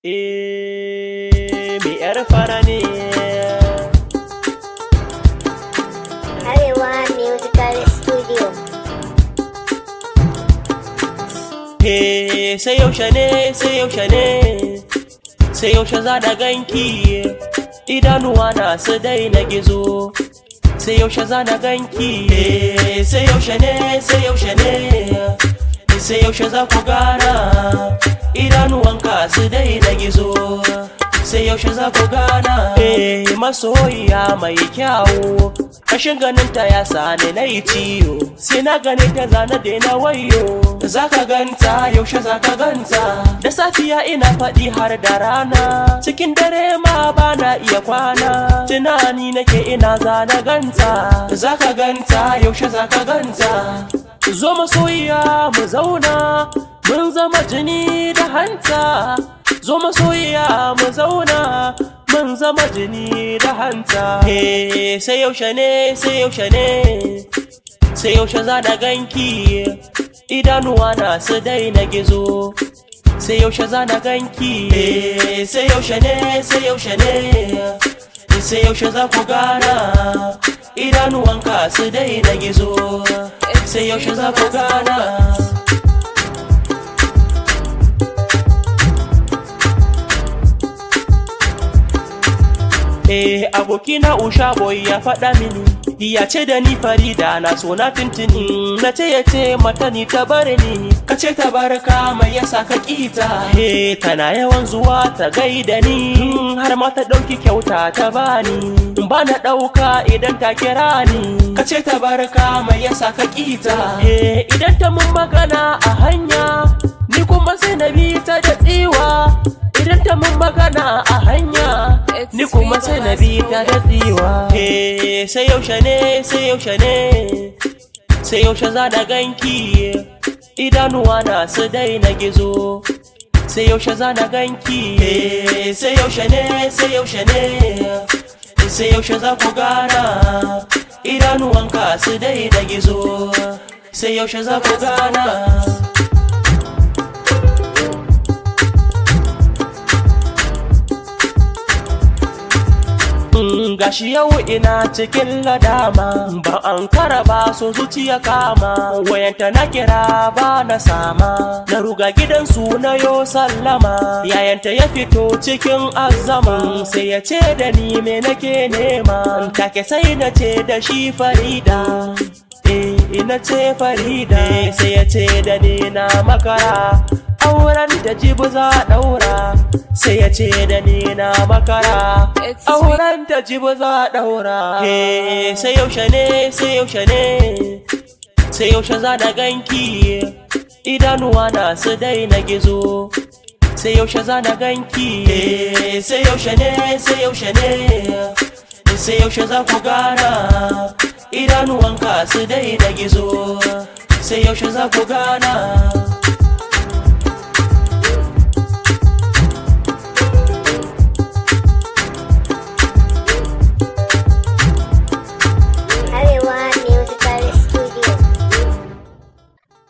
Me yar fara ne. Arewa Musical Studio. Sai yaushe ne, sai yaushe ne, sai yaushe za da ganki, idanuwa na su daina gizo. Sai yaushe za da ganki, sai yaushe ne, sai yaushe ne, sai yaushe za ku gana, idanuwanka su daina gizo. Sai yaushe za ku gana, masoyiya mai kyawu, kashin ganinta ya sani na yi ciwo. Sai na gane ta zana daina wayo, za ka ganta yaushe za ka ganta. Da safiya ina faɗi har da rana, cikin dare ma ba na iya kwana. Tunani nake ina zana ganta, za ka ganta yaushe za ka ganta. Zo masoyiya mu zauna, mun zama jini da hanta. Zo masoyiya mu zauna, mun zama jini da hanta. Sai yaushe ne, sai yaushe ne, sai yaushe za da ganki, idanuwa na su daina gizo. Sai yaushe za da ganki, sai yaushe ne, sai yaushe ne, sai yaushe za ku gana, idanuwanka su daina gizo. Sai yaushe za ku gana. Abokina Usha boy ya faɗa mini, ya ce da ni Farida na so na tintini. Na ce ya ce mata ni ta bar ni, ka ce ta barka mai yasa ka kita. Tana yawan zuwa ta gaida ni, har ma ta ɗauki kyauta ta bani. Ba na ɗauka idan ta kira ni, ka ce ta barka mai yasa ka kita. Idan ta mun magana a hanya, ni kuma sai na bi ta da tsiwa. Idan ta mun magana a hanya, ni kuma sai na bi ta da tsiwa. Sai yaushe ne, sai yaushe ne, sai yaushe za da ganki, idanuwa na su daina gizo. Sai yaushe za da ganki, sai yaushe ne, sai yaushe ne, sai yaushe za ku gana, idanuwanka su daina gizo. Sai yaushe za ku gana. Gashi yau ina cikin ladama, ba an kara ba so zuciya kama. Wayanta na kira ba na sama, na ruga gidansu na yo sallama. Yayanta ya fito cikin azama, sai ya ce da ni me nake nema. Take sai na ce da shi Farida, ina ce Farida. Sai ya ce da ni na makara, auren da jibi za a ɗaura. Sai ya ce da ni na makara, auren da jibi za a ɗaura. Sai yaushe ne, sai yaushe ne, sai yaushe za da ganki, idanuwa na su daina gizo. Sai yaushe za da ganki, sai yaushe ne, sai yaushe ne, sai yaushe za ku gana, idanuwanka su daina gizo. Sai yaushe za ku gana.